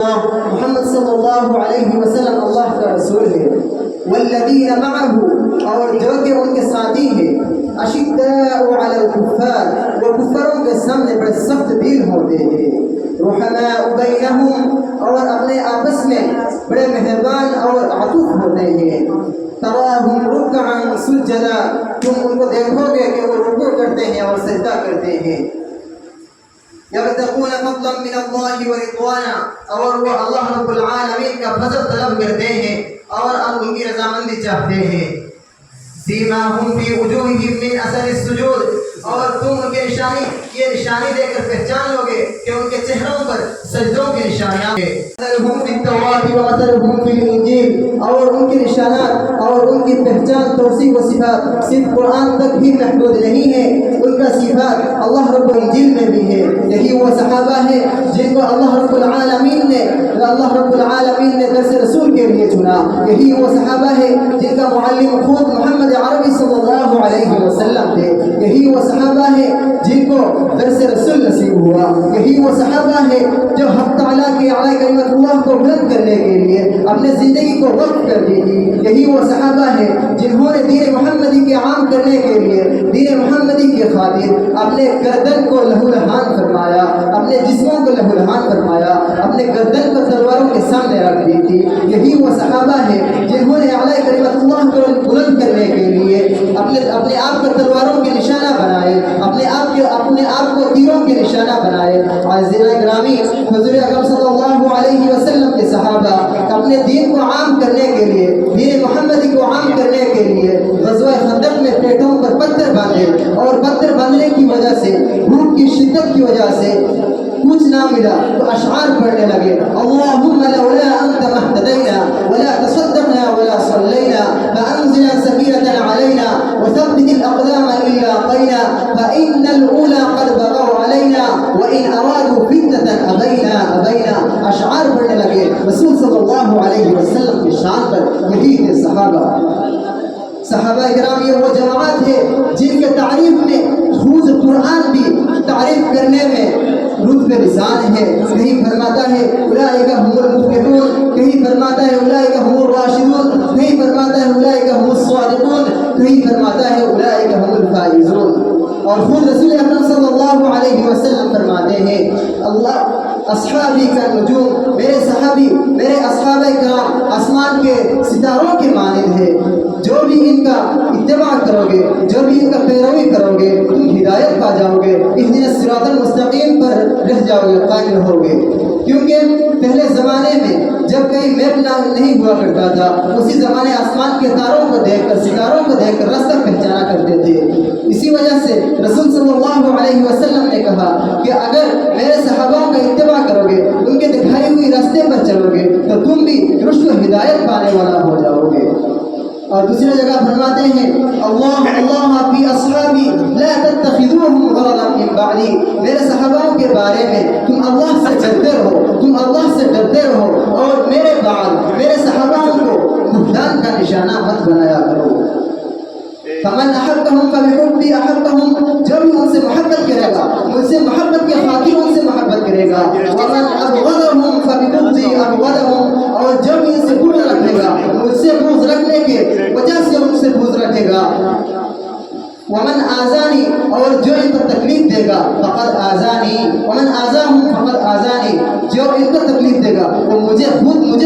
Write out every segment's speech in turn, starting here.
محمد صلی اللہ علیہ وسلم اللہ کا رسول ہے. والذین معه اور جو کہ ان کے ساتھی ہیں. اشداء علی الکفار وہ کفاروں کے سامنے بڑے سخت دل ہوتے ہیں. رحماء بینہم اور اپنے آپس میں بڑے مہربان اور عطوف ہوتے ہیں. تراہم رکعا سجدا تم ان کو دیکھو گے کہ وہ رکوع کرتے ہیں اور سجدہ کرتے ہیں. یبتغون فضلا من اللہ ورضوانا اور وہ اللہ رب العالمین کا فضل طلب کرتے ہیں اور ان کی رضامندی چاہتے ہیں. سیماہم فی وجوہہم من اثر السجود اور تم ان کے نشانی یہ نشانی دے کر پہچان لو گے کہ ان کے چہروں پر سجدوں کی نشانیاں ہیں. مثلہم فی التوراۃ ومثلہم فی الانجیل اور ان کے نشانات اور ان کی پہچان توصیف و صفات صرف قرآن تک ہی محدود نہیں ہے. ان کا صفات اللہ رب الانجیل میں بھی ہے. یہی وہ صحابہ ہے جن کو اللہ رب العالمین نے درس رسول کے لیے چنا. یہی وہ صحابہ ہے جن کا معلم خود محمد عربی صلی اللہ علیہ وسلم تھے. یہی وہ صحابہ ہے جن کو درس رسول نصیب ہوا. یہی وہ صحابہ ہے جو حق تعالیٰ کی اعلیٰ کلمت اللہ کو بلند کرنے کے لیے اپنے زندگی کو وقف کر دی تھی. یہی وہ صحابہ ہے جنہوں نے دین محمدی کے عام کرنے کے لیے دین محمدی کے خاطر اپنے گردن کو لہو لہان فرمایا, اپنے جسموں کو لہو لہان فرمایا, اپنے گردن کو تلواروں کے سامنے رکھ دی تھی. یہی وہ صحابہ ہے جنہوں نے اعلیٰ کلمت اللہ کو بلند کرنے کے لیے اپنے آپ کو تلواروں کے نشانہ بنائے, اپنے آپ کو تیروں کے نشانہ بنائے. عزیزان گرامی, حضور اکرم صلی اللہ علیہ وسلم کے صحابہ اپنے دین کو عام کرنے کے لیے دین محمدی کو عام کرنے کے لیے غزوہ خندق میں پیٹوں پر پتھر باندھے اور پتھر باندھنے کی وجہ سے بھوک کی شدت کی وجہ سے کچھ نہ ملا تو اشعار پڑھنے لگے. اللہم لولا انت مہتدینا ولا تصدقنا ولا صلینا فانزل سکینة علینا وثبت الاقدام ان لاقینا فان الاولى قد بغوا علینا وان ارادوا فتنة ابینا. اشعار پڑھنے لگے رسول صلی اللہ علیہ وسلم کی شان پر. یہی تھے صحابہ کرام. یہ وہ جماعت ہے جن کے تعریف میں خوز قرآن بھی تعریف کرنے میں رتبے رسان ہے. کہیں فرماتا ہے اولئک هم المفلحون, کہیں فرماتا ہے اولئک هم الراشدون, کہیں فرماتا ہے اولئک هم الصادقون, کہیں فرماتا ہے اولئک هم الفائزون. اور خود رسول اکرم صلی اللہ علیہ وسلم فرماتے ہیں اللہ اصحابی کا نجوم, میرے صحابی میرے اصحاب کرام آسمان کے ستاروں کے مانند ہے. جو بھی ان کا اتباع کرو گے, جو بھی ان کا پیروی کرو گے, تم ہدایت پا جاؤ گے, اہدنا الصراط المستقیم پر رہ جاؤ گے, قائم رہو گے. کیونکہ پہلے زمانے میں جب کہیں میپ نہیں ہوا کرتا تھا, اسی زمانے آسمان کے تاروں کو دیکھ کر ستاروں کو دیکھ کر راستہ پہچانا کرتے تھے. اسی وجہ سے رسول صلی اللہ علیہ وسلم نے کہا کہ اگر میرے صحابہ کا اتباع کرو گے, ان کے دکھائی ہوئی راستے پر چلو گے, تو تم بھی رشد و ہدایت پانے والا ہو جاؤ گے. اور دوسری جگہ فرماتے ہیں اللہ فی اصحابی لا تتخذوهم غرضا من بعدی, میرے صحابہ کے بارے میں تم اللہ سے ڈرتے رہو اور میرے بعد میرے صحابہ کو بہتان کا نشانہ مت بنایا کرو. فمن احبهم فبحبی احبهم, جو بھی ان سے محبت کرے گا مجھ سے محبت کے خاطر ان سے محبت کرے گا. ومن ابغضهم فببغضی ابغضهم, اور جو بھی ان سے بغض رکھے گا مجھ سے بغض رکھنے کے وجہ سے ان سے بغض رکھے گا. ومن آزانی, اور جو ان کو تکلیف دے گا فقد آزانی. ومن آزاہم فقد آزانی, جو ان کو تکلیف دے گا وہ مجھے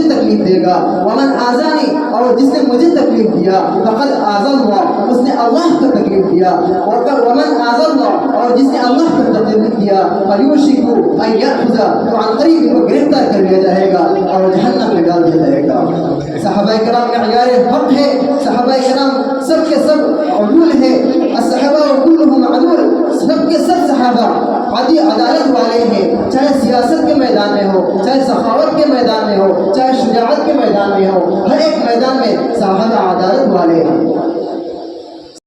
تکلیف دے گا. ومن آزانی, اور جس نے مجھے تکلیف دیا فقد آزا اللہ, اس نے اللہ کو تکلیف دیا. ومن آزا اللہ, اور جس نے اللہ کو تکلیف دیا فیوشک ان یأخذ, تو عن قریب ان کو گرفتار کر لیا جائے گا اور جہنم میں ڈال دیا جائے گا. صحابہ کرام معیار حق ہے, صحابہ کرام سب کے سب عدول ہے. الصحابہ كلهم عدول, سب کے سب صحابہ عدالت والے ہیں, چاہے سیاست کے میدان میں ہو, چاہے سخاوت کے میدان میں ہو, چاہے